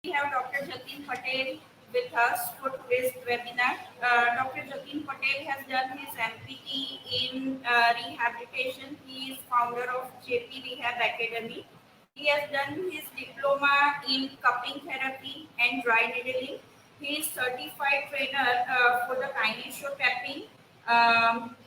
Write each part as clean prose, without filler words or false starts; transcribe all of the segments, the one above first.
We have Dr. Jatin Patel with us for today's webinar. Dr. Jatin Patel has done his MPT in rehabilitation. He is founder of JP Rehab Academy. He has done his diploma in cupping therapy and dry needling. He is certified trainer for the kinesio tapping.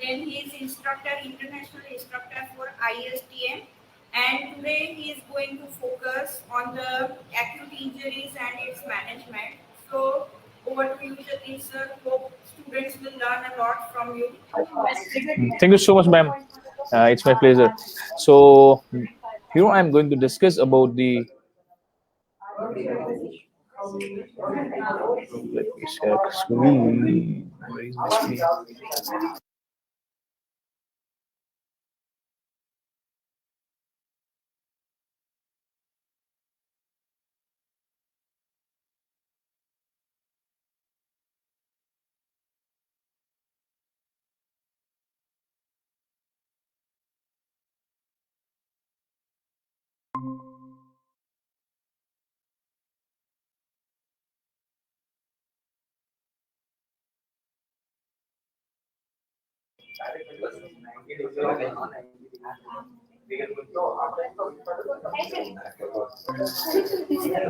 Then he is international instructor for ISTM. And today he is going to focus on the acute injuries and its management. So over to you, Jatin sir. Hope students will learn a lot from you. Thank you so much, ma'am. It's my pleasure. So here I'm going to discuss about the. Let me share screen. Where is my screen?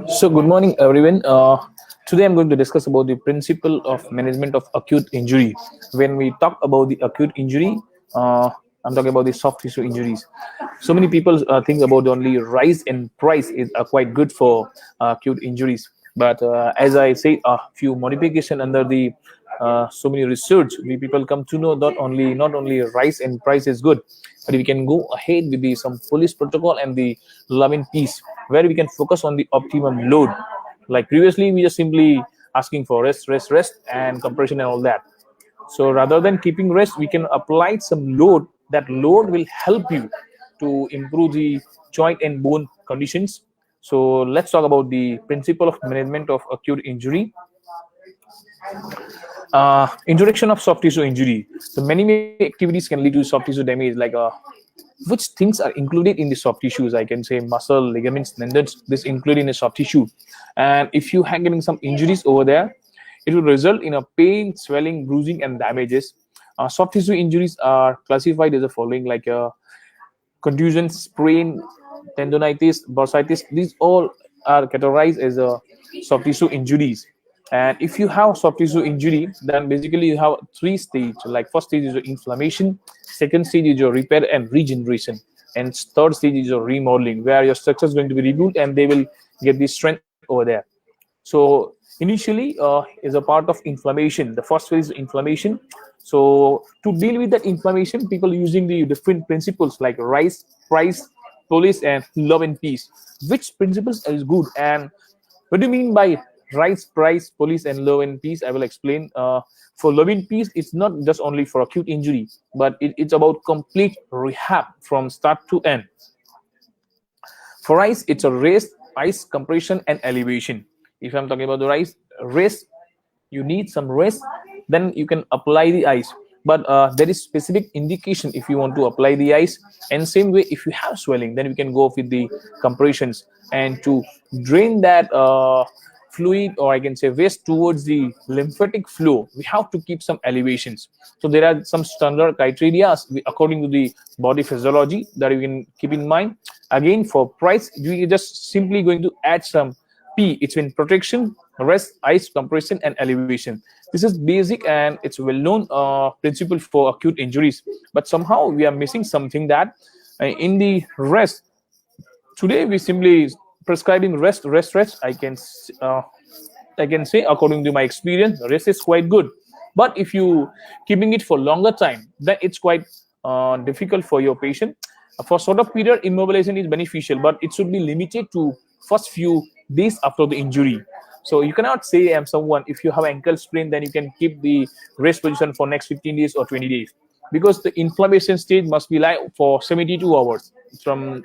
So good morning, everyone. Today I'm going to discuss about the principle of management of acute injury. When we talk about the acute injury, I'm talking about the soft tissue injuries. So many people think about only rise in price is quite good for acute injuries. But as I say, a few modification under the so many research, we people come to know not only rise in price is good, but we can go ahead with the some police protocol and the love and peace, where we can focus on the optimum load. Like previously, we just simply asking for rest, and compression and all that. So rather than keeping rest, we can apply some load. That load will help you to improve the joint and bone conditions. So let's talk about the principle of management of acute injury. Introduction of soft tissue injury. So many activities can lead to soft tissue damage, like which things are included in the soft tissues. I can say muscle, ligaments, tendons. This included in the soft tissue. And if you are getting some injuries over there, it will result in a pain, swelling, bruising, and damages. Soft tissue injuries are classified as the following, like contusion, sprain, tendonitis, bursitis. These all are categorized as soft tissue injuries. And if you have soft tissue injury, then basically you have three stages. Like first stage is your inflammation, second stage is your repair and regeneration, and third stage is your remodeling, where your structure is going to be rebuilt and they will get the strength over there. So initially is a part of inflammation. The first phase is inflammation. So to deal with that inflammation, people using the different principles like rise, price, police, and love and peace. Which principles is good, and what do you mean by rise, price, police, and love and peace? I will explain. For love and peace, it's not just only for acute injury, but it's about complete rehab from start to end. For rise, it's a raise, ice, compression, and elevation. If I'm talking about the rest, you need some rest, then you can apply the ice. But there is specific indication if you want to apply the ice. And same way, if you have swelling, then we can go with the compressions. And to drain that fluid, or I can say waste, towards the lymphatic flow, we have to keep some elevations. So there are some standard criteria according to the body physiology that you can keep in mind. Again, for price, we are just simply going to add some P. It's in protection, rest, ice, compression, and elevation. This is basic and it's well-known principle for acute injuries. But somehow we are missing something, that in the rest, today we simply prescribing rest. I can say, according to my experience, rest is quite good. But if you keeping it for longer time, then it's quite difficult for your patient. For shorter period, immobilization is beneficial, but it should be limited to first few days after the injury. So you cannot say someone, if you have ankle sprain, then you can keep the rest position for next 15 days or 20 days, because the inflammation stage must be like for 72 hours. From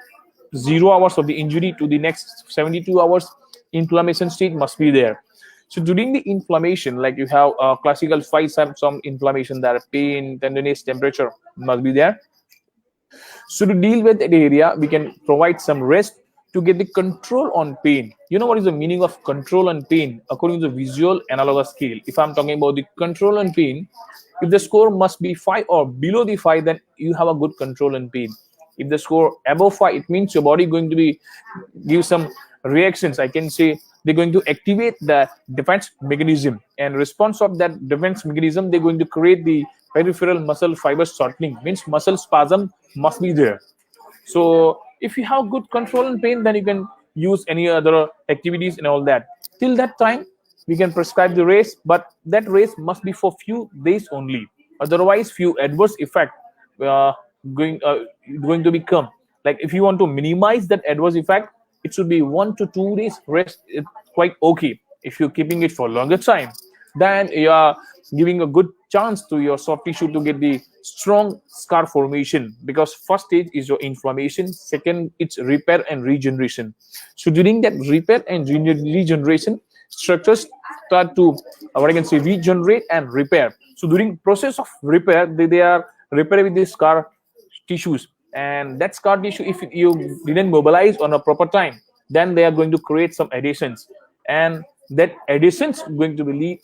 0 hours of the injury to the next 72 hours, inflammation state must be there. So during the inflammation, like you have classical 5 some inflammation, that pain, tenderness, temperature must be there. So to deal with that area, we can provide some rest to get the control on pain. You know what is the meaning of control on pain according to the visual analogous scale? If I'm talking about the control on pain, if the score must be 5 or below the 5, then you have a good control on pain. If the score above 5, it means your body going to be give some reactions. I can say they're going to activate the defense mechanism, and response of that defense mechanism, they're going to create the peripheral muscle fiber shortening. Means muscle spasm must be there. So if you have good control on pain, then you can use any other activities and all that. Till that time, we can prescribe the race, but that race must be for few days only. Otherwise, few adverse effect uh, going uh, going to become. Like if you want to minimize that adverse effect, it should be 1 to 2 days rest. It's quite okay. If you're keeping it for longer time, then you are giving a good chance to your soft tissue to get the strong scar formation, because first stage is your inflammation, second it's repair and regeneration. So during that repair and regeneration, structures start to what I can say regenerate and repair. So during process of repair, they are repair with the scar tissues, and that scar tissue, if you didn't mobilize on a proper time, then they are going to create some adhesions, and that adhesions going to be lead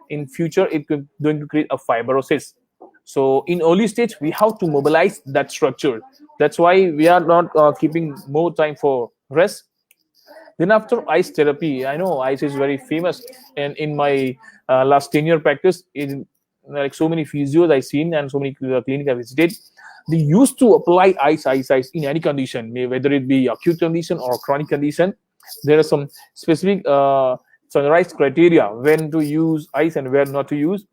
in future it could going to create a fibrosis. So in early stage we have to mobilize that structure. That's why we are not keeping more time for rest. Then after ice therapy, I know ice is very famous, and in my last 10-year practice, in like so many physios I've seen and so many clinics I visited, they used to apply ice in any condition, whether it be acute condition or chronic condition. There are some specific standardized criteria when to use ice and where not to use.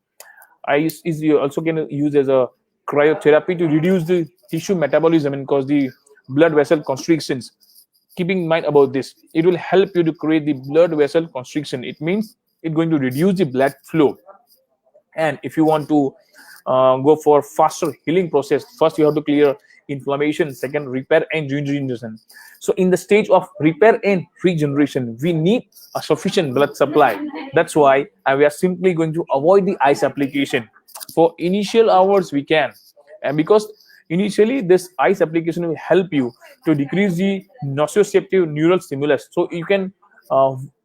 Ice is you also can use as a cryotherapy to reduce the tissue metabolism and cause the blood vessel constrictions. Keeping in mind about this, it will help you to create the blood vessel constriction. It means it's going to reduce the blood flow. And if you want to go for faster healing process, first you have to clear inflammation, second repair and regeneration. So in the stage of repair and regeneration, we need a sufficient blood supply. That's why we are simply going to avoid the ice application for initial hours. We can, and because initially this ice application will help you to decrease the nociceptive neural stimulus. So you can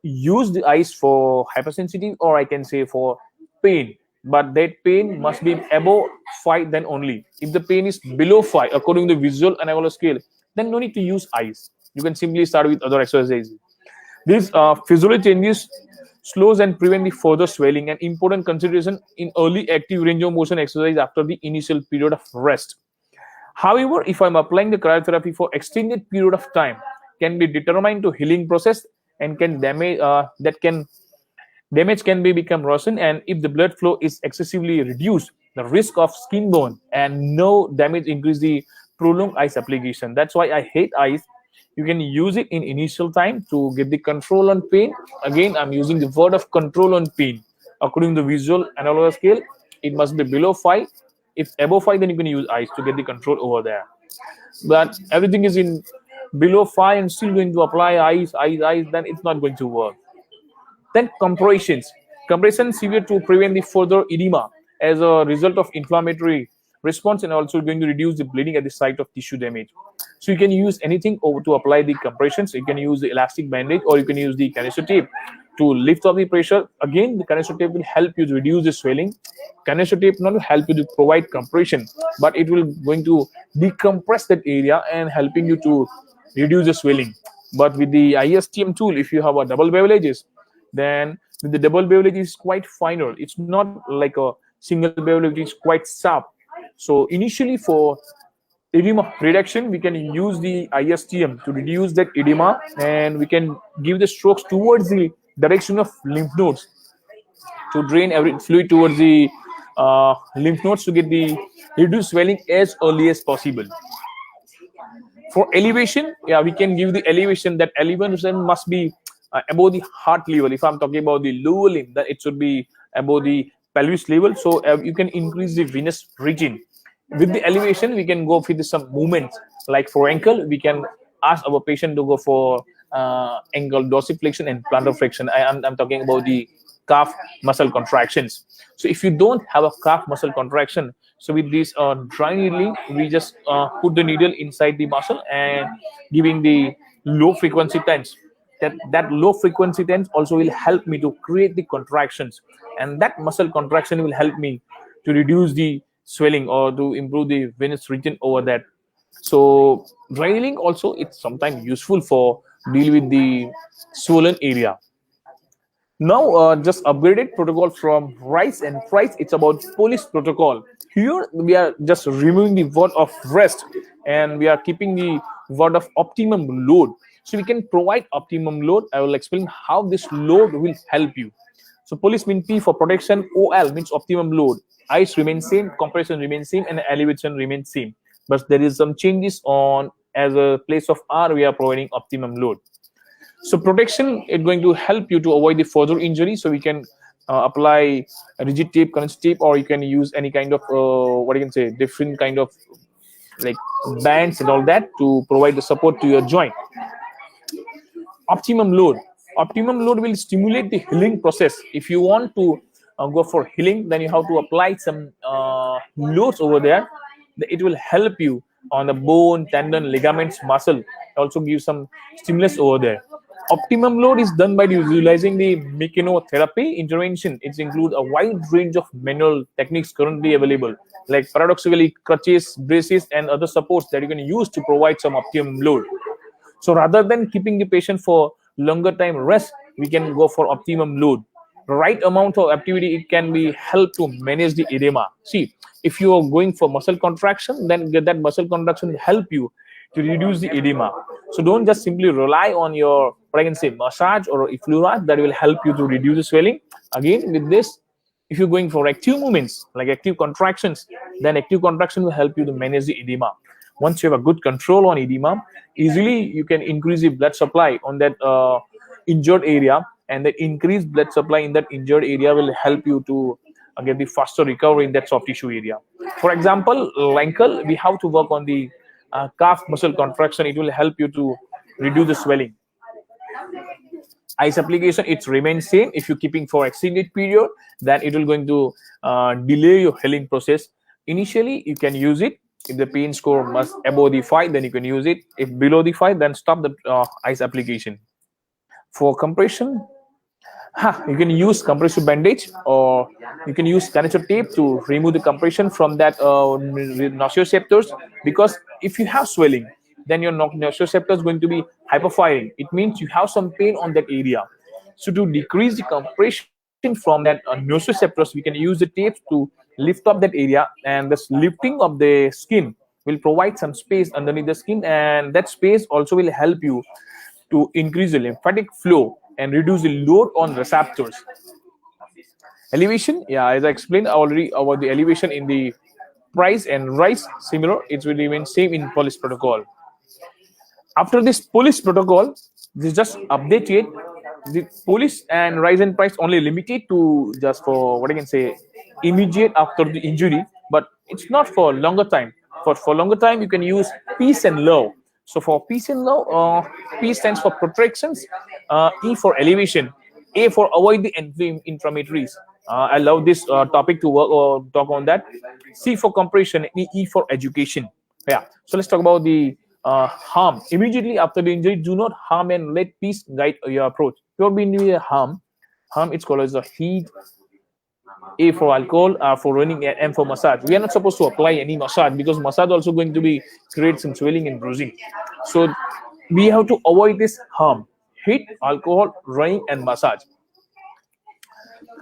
use the ice for hypersensitive, or I can say for pain, but that pain must be above 5 then only. If the pain is below 5 according to the visual analogous scale, then no need to use ice. You can simply start with other exercises. These physiology changes slows and prevent the further swelling, an important consideration in early active range of motion exercise after the initial period of rest. However, if I'm applying the cryotherapy for extended period of time, can be determined to healing process and can damage damage can be become worsened, and if the blood flow is excessively reduced, the risk of skin burn and no damage increase the prolonged ice application. That's why I hate ice. You can use it in initial time to get the control on pain. Again, I'm using the word of control on pain. According to the visual analogous scale, it must be below 5. If above 5, then you can use ice to get the control over there. But everything is in below 5 and still going to apply ice, then it's not going to work. Then compressions. Compression severe to prevent the further edema as a result of inflammatory response, and also going to reduce the bleeding at the site of tissue damage. So you can use anything over to apply the compressions. You can use the elastic bandage, or you can use the canister tape to lift up the pressure. Again, the canister tape will help you to reduce the swelling. Canister tape not to help you to provide compression, but it will going to decompress that area and helping you to reduce the swelling. But with the ISTM tool, if you have a double bevel edges, then with the double bevel edge is quite finer. It's not like a single bevel edge, is quite sharp. So initially for edema reduction, we can use the ISTM to reduce that edema, and we can give the strokes towards the direction of lymph nodes to drain every fluid towards the lymph nodes to get the reduced swelling as early as possible. For elevation, yeah, we can give the elevation. That elevation must be above the heart level. If I'm talking about the lower limb, then it should be above the pelvis level. So you can increase the venous region. With the elevation, we can go with some movements. Like for ankle, we can ask our patient to go for ankle dorsiflexion and plantar flexion. I'm talking about the calf muscle contractions. So if you don't have a calf muscle contraction, so with this dry needling, we just put the needle inside the muscle and giving the low frequency tense. That low frequency tense also will help me to create the contractions, and that muscle contraction will help me to reduce the swelling or to improve the venous region over that. So dry healing also, it's sometimes useful for deal with the swollen area. Now, just upgraded protocol from RICE and PRICE. It's about police protocol. Here we are just removing the word of rest, and we are keeping the word of optimum load. So we can provide optimum load. I will explain how this load will help you. So police mean P for protection, OL means optimum load. ICE remains same, compression remains same, and elevation remains same. But there is some changes on as a place of R. We are providing optimum load. So protection is going to help you to avoid the further injury. So we can apply a rigid tape, connective tape, or you can use any kind of what you can say, different kind of like bands and all that to provide the support to your joint. Optimum load. Optimum load will stimulate the healing process. If you want to go for healing, then you have to apply some loads over there. It will help you on the bone, tendon, ligaments, muscle. Also give some stimulus over there. Optimum load is done by utilizing the Mechanotherapy Intervention. It includes a wide range of manual techniques currently available, like paradoxically crutches, braces, and other supports that you can use to provide some optimum load. So rather than keeping the patient for longer time rest, we can go for optimum load. Right amount of activity, it can be help to manage the edema. See, if you are going for muscle contraction, then that muscle contraction will help you to reduce the edema. So don't just simply rely on your, what I can say, massage or effleurage that will help you to reduce the swelling. Again, with this, if you're going for active movements like active contractions, then active contraction will help you to manage the edema. Once you have a good control on edema, easily you can increase the blood supply on that injured area, and that increased blood supply in that injured area will help you to get the faster recovery in that soft tissue area. For example, ankle, we have to work on the calf muscle contraction. It will help you to reduce the swelling. Ice application, it remains same. If you're keeping for extended period, then it will going to delay your healing process. Initially, you can use it. If the pain score must above the 5, then you can use it. If below the 5, then stop the ice application. For compression, you can use compressive bandage, or you can use connective tape to remove the compression from that nociceptors. Because if you have swelling, then your nociceptor is going to be hyperfiring. It means you have some pain on that area. So to decrease the compression from that nociceptors, we can use the tapes to lift up that area, and this lifting of the skin will provide some space underneath the skin, and that space also will help you to increase the lymphatic flow and reduce the load on receptors. Elevation, yeah, as I explained already about the elevation in the price and rise, similar, it will remain same in police protocol. After this police protocol, this just updated. The police and rise and price only limited to just for what I can say immediate after the injury, but it's not for longer time. For longer time, you can use peace and love. So for peace and love, P stands for protections, E for elevation, A for avoid the inflammatories. I love this topic to work or talk on that. C for compression, E for education. Yeah. So let's talk about the harm. Immediately after the injury, do not harm and let peace guide your approach. You'll be near harm. Harm, it's called as a heat. A for alcohol, R for running, and M for massage. We are not supposed to apply any massage, because massage also going to be create some swelling and bruising. So we have to avoid this harm. Heat, alcohol, running, and massage.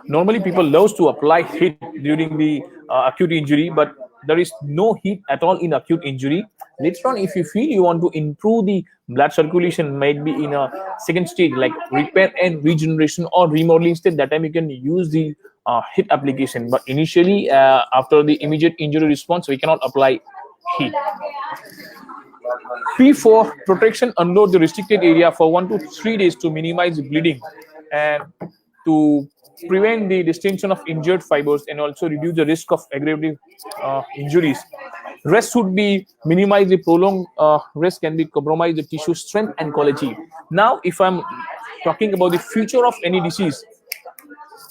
Normally, people love to apply heat during the acute injury, but there is no heat at all in acute injury. Later on, if you feel you want to improve the blood circulation, might be in a second stage like repair and regeneration or remodeling stage, that time you can use the heat application. But initially, after the immediate injury response, we cannot apply heat. P for protection, unload the restricted area for 1 to 3 days to minimize the bleeding and to prevent the distension of injured fibers, and also reduce the risk of aggravative injuries. Rest should be minimized. The prolonged rest can be compromise the tissue strength and quality. Now, if I'm talking about the future of any disease,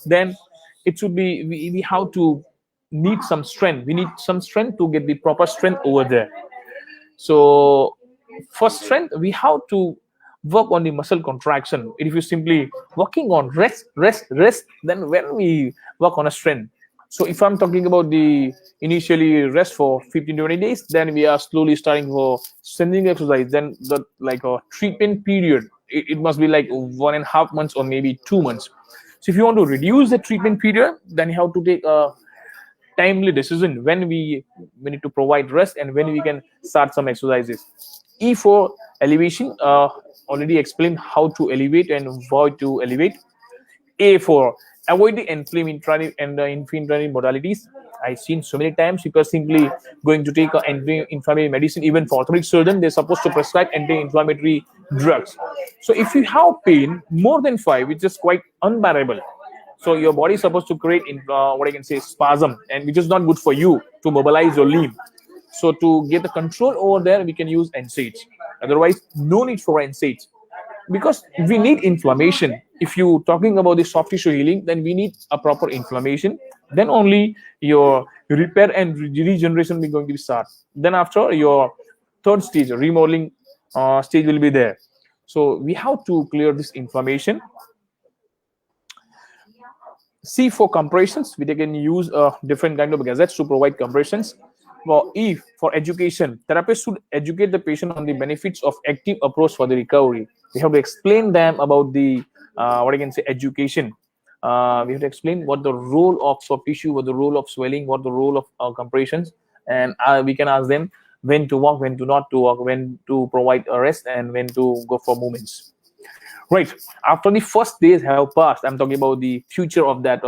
then it should be we have to need some strength. We need some strength to get the proper strength over there. So for strength, we have to work on the muscle contraction. If you simply working on rest, then when we work on a strength. So if I'm talking about the initially rest for 15 to 20 days, then we are slowly starting for strengthening exercise. Then the like a treatment period, it must be like 1.5 months or maybe 2 months. So if you want to reduce the treatment period, then you have to take a timely decision when we need to provide rest and when we can start some exercises. E for elevation, already explained how to elevate and avoid to elevate. A for avoid the inflammatory and the inflammatory modalities. I've seen so many times people simply going to take anti-inflammatory medicine. Even for orthopedic surgeon, they're supposed to prescribe anti-inflammatory drugs. So if you have pain more than 5, which is quite unbearable, so your body is supposed to create what I can say spasm, and which is not good for you to mobilize your limb. So to get the control over there, we can use NSAIDs. Otherwise, no need for NSAIDs, because we need inflammation. If you talking about the soft tissue healing, then we need a proper inflammation. Then only your repair and regeneration will going to be start. Then after your third stage, remodeling stage will be there. So we have to clear this inflammation. C for compressions, we can use different kind of gadgets to provide compressions. For E for education, therapists should educate the patient on the benefits of active approach for the recovery. We have to explain them about the what I can say education. We have to explain what the role of soft tissue, what the role of swelling, what the role of compressions, and we can ask them when to walk, when to not to walk, when to provide a rest, and when to go for movements. Right. After the first days have passed, I'm talking about the future of that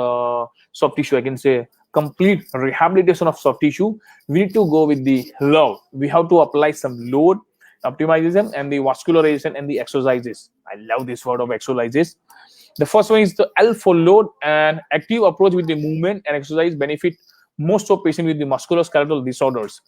soft tissue. I can say complete rehabilitation of soft tissue. We need to go with the love. We have to apply some load, optimization, and the vascularization and the exercises. I love this word of exercises. The first one is the L for load and active approach with the movement and exercise benefit most of patients with the musculoskeletal disorders.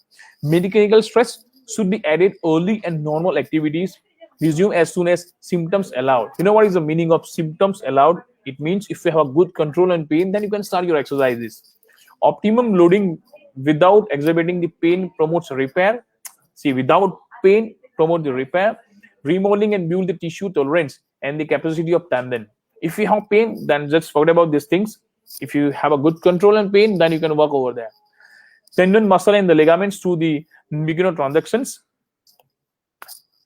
Mechanical stress should be added early and normal activities resume as soon as symptoms allowed. You know what is the meaning of symptoms allowed? It means if you have a good control on pain, then you can start your exercises. Optimum loading without exacerbating the pain promotes repair. See, without pain, promote the repair. Remodeling and build the tissue tolerance and the capacity of tendon. If you have pain, then just forget about these things. If you have a good control on pain, then you can work over there. Tendon, muscle, and the ligaments through the mechanotransactions.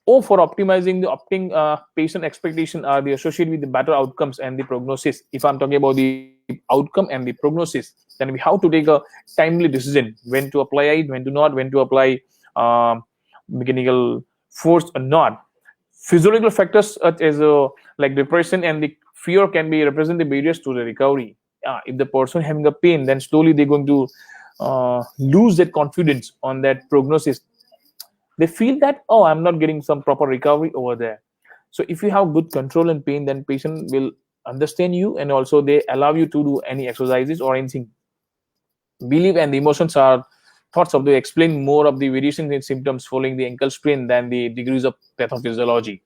O for optimizing the patient expectation are the associated with the better outcomes and the prognosis. If I'm talking about the outcome and the prognosis, then we have to take a timely decision when to apply it, when to not, when to apply mechanical force or not. Physiological factors such as like depression and the fear can be represent the barriers to the recovery. If the person having a pain, then slowly they're going to lose that confidence on that prognosis. They feel that, oh, I'm not getting some proper recovery over there. So if you have good control and pain, then patient will understand you, and also they allow you to do any exercises or anything. Belief and the emotions are thoughts of the explain more of the variations in symptoms following the ankle sprain than the degrees of pathophysiology.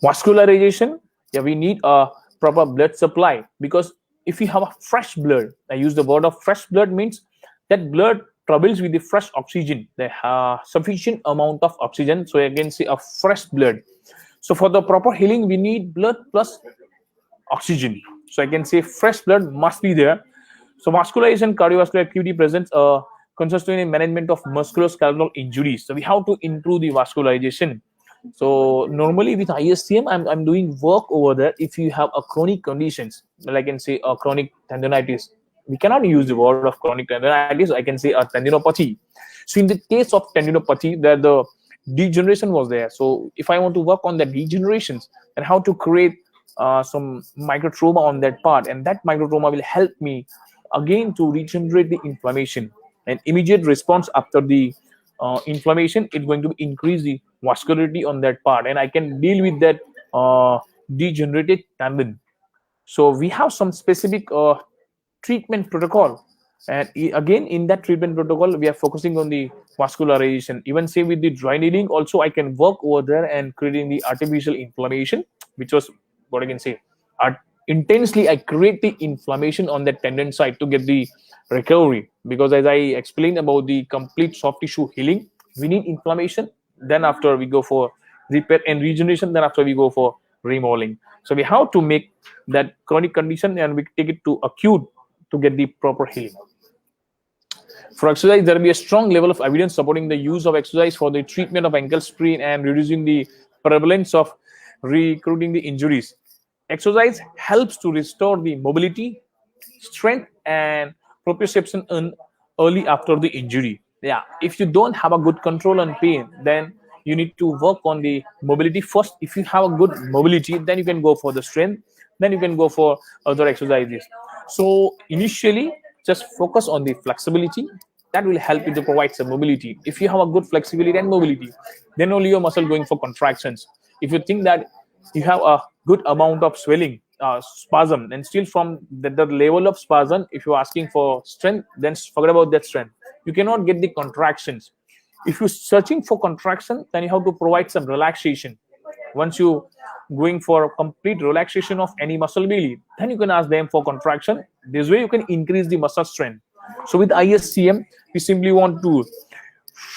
Vascularization, yeah, we need a proper blood supply, because if you have a fresh blood, I use the word of fresh blood, means that blood travels with the fresh oxygen, the sufficient amount of oxygen. So I can say a fresh blood. So for the proper healing, we need blood plus oxygen. So I can say fresh blood must be there. So vascularization, cardiovascular activity presents a consistent in management of musculoskeletal injuries. So we have to improve the vascularization. So normally with ISCM, I'm doing work over there. If you have a chronic conditions, well, I can say a chronic tendonitis. We cannot use the word of chronic tendonitis. I can say a tendinopathy. So in the case of tendinopathy, that the degeneration was there. So if I want to work on the degenerations and how to create some microtrauma on that part, and that microtrauma will help me again to regenerate the inflammation. And immediate response after the inflammation, it's going to increase the vascularity on that part, and I can deal with that degenerated tendon. So we have some specific treatment protocol, and again in that treatment protocol we are focusing on the vascularization. Even say with the dry needling also, I can work over there and creating the artificial inflammation, which was what I can say intensely I create the inflammation on that tendon side to get the recovery. Because as I explained about the complete soft tissue healing, we need inflammation, then after we go for repair and regeneration. Then after we go for remodeling. So we have to make that chronic condition and we take it to acute to get the proper healing. For exercise, there will be a strong level of evidence supporting the use of exercise for the treatment of ankle sprain and reducing the prevalence of recruiting the injuries. Exercise helps to restore the mobility, strength, and proprioception in early after the injury. Yeah, if you don't have a good control on pain, then you need to work on the mobility first. If you have a good mobility, then you can go for the strength, then you can go for other exercises. So initially, just focus on the flexibility. That will help you to provide some mobility. If you have a good flexibility and mobility, then only your muscle going for contractions. If you think that you have a good amount of swelling, spasm, and still from the level of spasm, if you're asking for strength, then forget about that strength. You cannot get the contractions. If you're searching for contraction, then you have to provide some relaxation. Once you going for a complete relaxation of any muscle belly, then you can ask them for contraction. This way you can increase the muscle strength. So with ISCM, we simply want to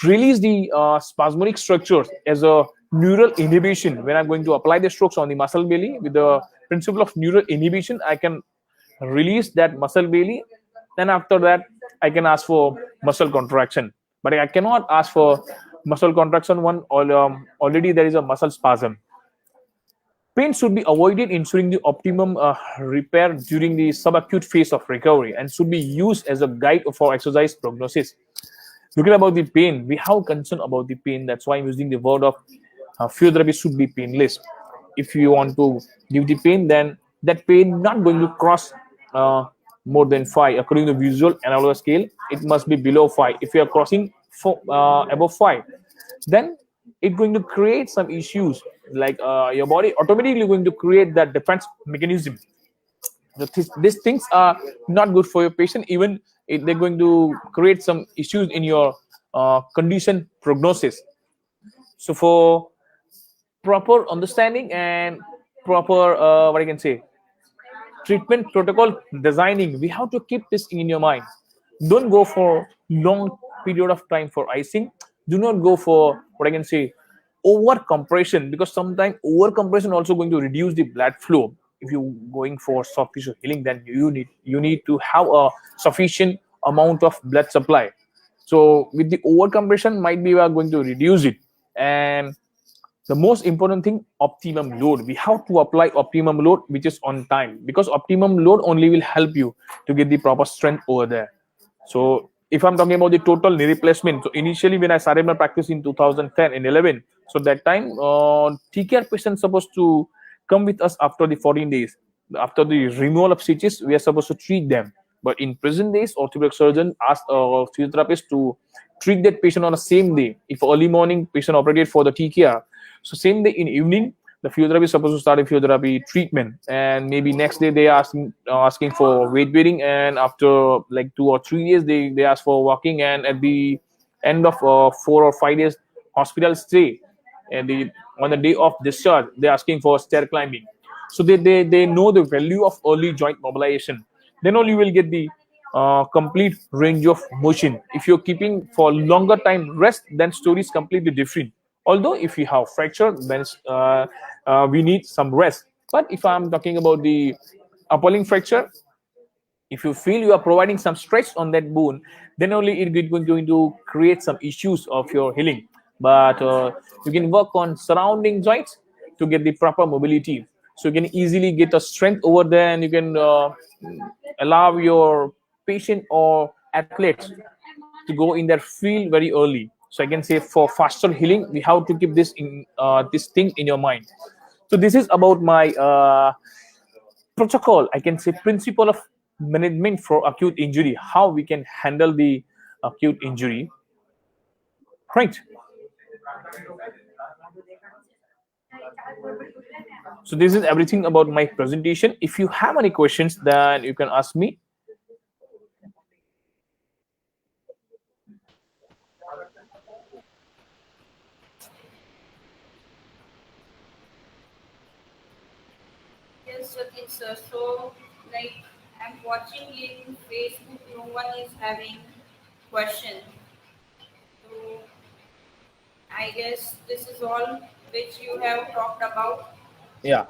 release the spasmodic structures as a neural inhibition. When I'm going to apply the strokes on the muscle belly with the principle of neural inhibition, I can release that muscle belly. Then after that, I can ask for muscle contraction. But I cannot ask for muscle contraction one already there is a muscle spasm. Pain should be avoided, ensuring the optimum repair during the subacute phase of recovery, and should be used as a guide for exercise prognosis. Looking about the pain, we have concern about the pain. That's why I'm using the word of physiotherapy should be painless. If you want to give the pain, then that pain not going to cross more than 5 according to visual analog scale. It must be below 5. If you are crossing above 5, then it's going to create some issues like your body automatically going to create that defense mechanism. These things are not good for your patient. Even if they're going to create some issues in your condition prognosis. So for proper understanding and proper what I can say treatment protocol designing, we have to keep this in your mind. Don't go for long period of time for icing. Do not go for what I can say over compression, because sometimes over compression also going to reduce the blood flow. If you going for soft tissue healing, then you need to have a sufficient amount of blood supply. So with the over compression, might be we are going to reduce it. And the most important thing, optimum load. We have to apply optimum load which is on time, because optimum load only will help you to get the proper strength over there. So if I'm talking about the total knee replacement, so initially when I started my practice in 2010 and 11, so that time TKR patients supposed to come with us after the 14 days. After the removal of stitches, we are supposed to treat them. But in present days, orthopedic surgeon asked a physiotherapist to treat that patient on the same day. If early morning patient operated for the TKR, so same day in evening, the physiotherapy is supposed to start a physiotherapy treatment, and maybe next day they are asking for weight bearing, and after like 2 or 3 days they ask for walking, and at the end of 4 or 5 days hospital stay, and on the day of discharge they're asking for stair climbing. So they know the value of early joint mobilization. Then only you will get the complete range of motion. If you're keeping for longer time rest, then story is completely different. Although if you have fracture, then we need some rest. But if I'm talking about the appalling fracture, if you feel you are providing some stress on that bone, then only it is going to create some issues of your healing. But you can work on surrounding joints to get the proper mobility, so you can easily get a strength over there, and you can allow your patient or athletes to go in their field very early. So I can say for faster healing, we have to keep this thing in your mind. So this is about my protocol, I can say principle of management for acute injury, how we can handle the acute injury, right? So this is everything about my presentation. If you have any questions, then you can ask me. Yes, Jatin sir. So, like, I'm watching in Facebook, no one is having question. So, I guess this is all which you have talked about. Yeah.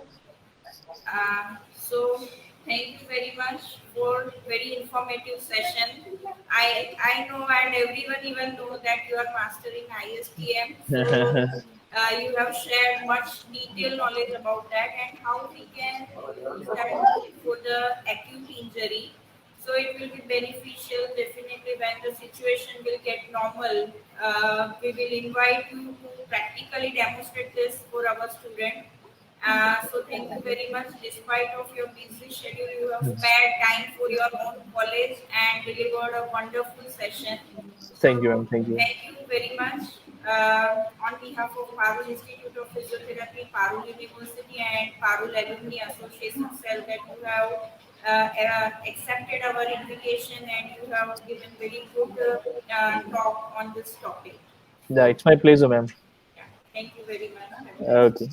So thank you very much for very informative session. I know and everyone even know that you are mastering ISTM. So you have shared much detailed knowledge about that and how we can use that for the acute injury. So it will be beneficial definitely when the situation will get normal. We will invite you to practically demonstrate this for our student. So thank you very much. Despite of your busy schedule, you have spared time for your own college and delivered a wonderful session. Thank you, So ma'am. Thank you. thank you very much on behalf of Parul Institute of Physiotherapy, Parul University, and Parul Alumni Association Cell that you have accepted our invitation and you have given very good talk on this topic. Yeah, So it's my pleasure, ma'am. yeah, thank you very much. Have a nice Okay.